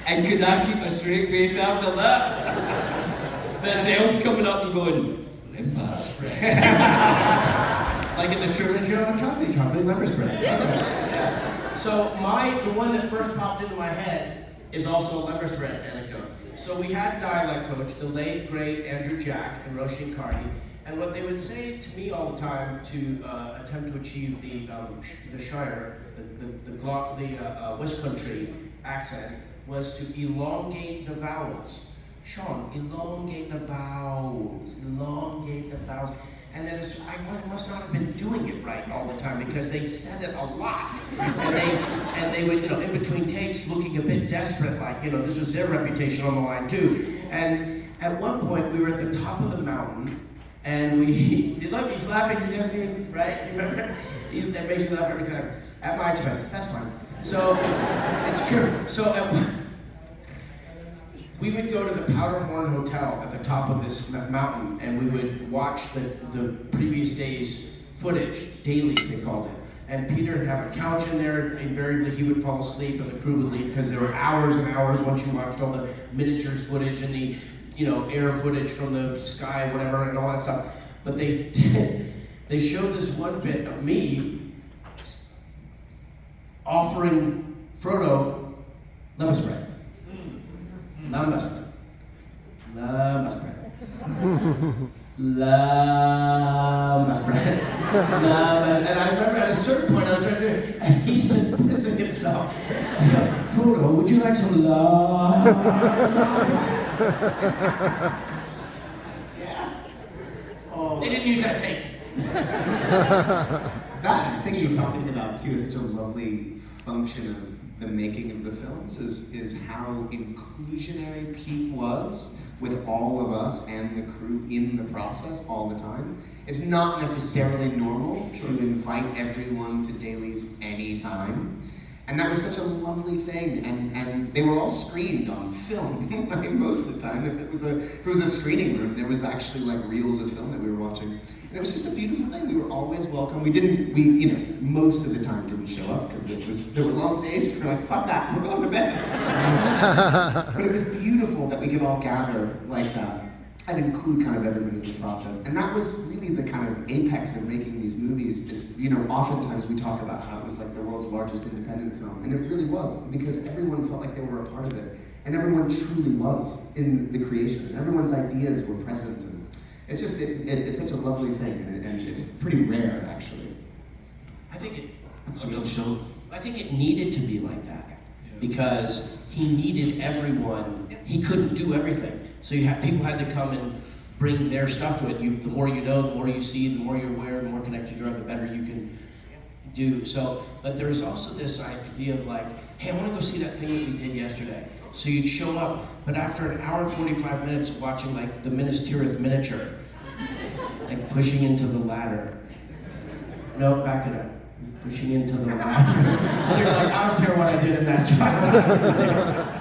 And could I keep a straight face after that? Myself coming up and going, limber spread. Like in the Truman Show, chocolate limber spread. Yeah. So the one that first popped into my head is also a limber spread anecdote. So we had dialect coach, the late great Andrew Jack and Roisin Carney, and what they would say to me all the time to attempt to achieve the Shire, the West Country accent, was to elongate the vowels. Sean, elongate the vowels, elongate the vowels. And then I must not have been doing it right all the time because they said it a lot. And they would, in between takes, looking a bit desperate, like, this was their reputation on the line too. And at one point, we were at the top of the mountain, and look, he's laughing, he doesn't even, right? Remember? That makes me laugh every time. At my expense, that's fine. So, it's true. So, we would go to the Powderhorn Hotel at the top of this mountain, and we would watch the previous day's footage, dailies they called it. And Peter would have a couch in there. Invariably, he would fall asleep, and the crew would leave because there were hours and hours once you watched all the miniatures footage and the, air footage from the sky, whatever, and all that stuff. But they showed this one bit of me offering Frodo lemon spread. Lambda spread. Lambda spread. Lambda spread. And I remember at a certain point I was trying to do it, and he's just pissing himself. I go, Frodo, would you like some Yeah. Oh. They didn't use that tape. That thing he's talking about too is such a lovely function of the making of the films is how inclusionary Pete was with all of us and the crew in the process all the time. It's not necessarily normal to invite everyone to dailies anytime. And that was such a lovely thing, and they were all screened on film. I mean, most of the time, if it was a screening room, there was actually like reels of film that we were watching, and it was just a beautiful thing. We were always welcome. We most of the time didn't show up because there were long days. We're like, fuck that, we're going to bed. But it was beautiful that we could all gather like that and include kind of everybody in the process. And that was really the kind of apex of making these movies is, oftentimes we talk about how it was like the world's largest independent film. And it really was, because everyone felt like they were a part of it. And everyone truly was in the creation. And everyone's ideas were present. And it's just, it's such a lovely thing. And it's pretty rare, actually. I think it needed to be like that. Because he needed everyone. He couldn't do everything. So people had to come and bring their stuff to it. The more you know, the more you see, the more you're aware, the more connected you are, the better you can do. So, but there was also this idea of like, hey, I want to go see that thing that we did yesterday. So you'd show up, but after an hour and 45 minutes of watching like the Minas Tirith miniature, like pushing into the ladder. No, back it up. Pushing into the ladder. You're like, I don't care what I did in that job.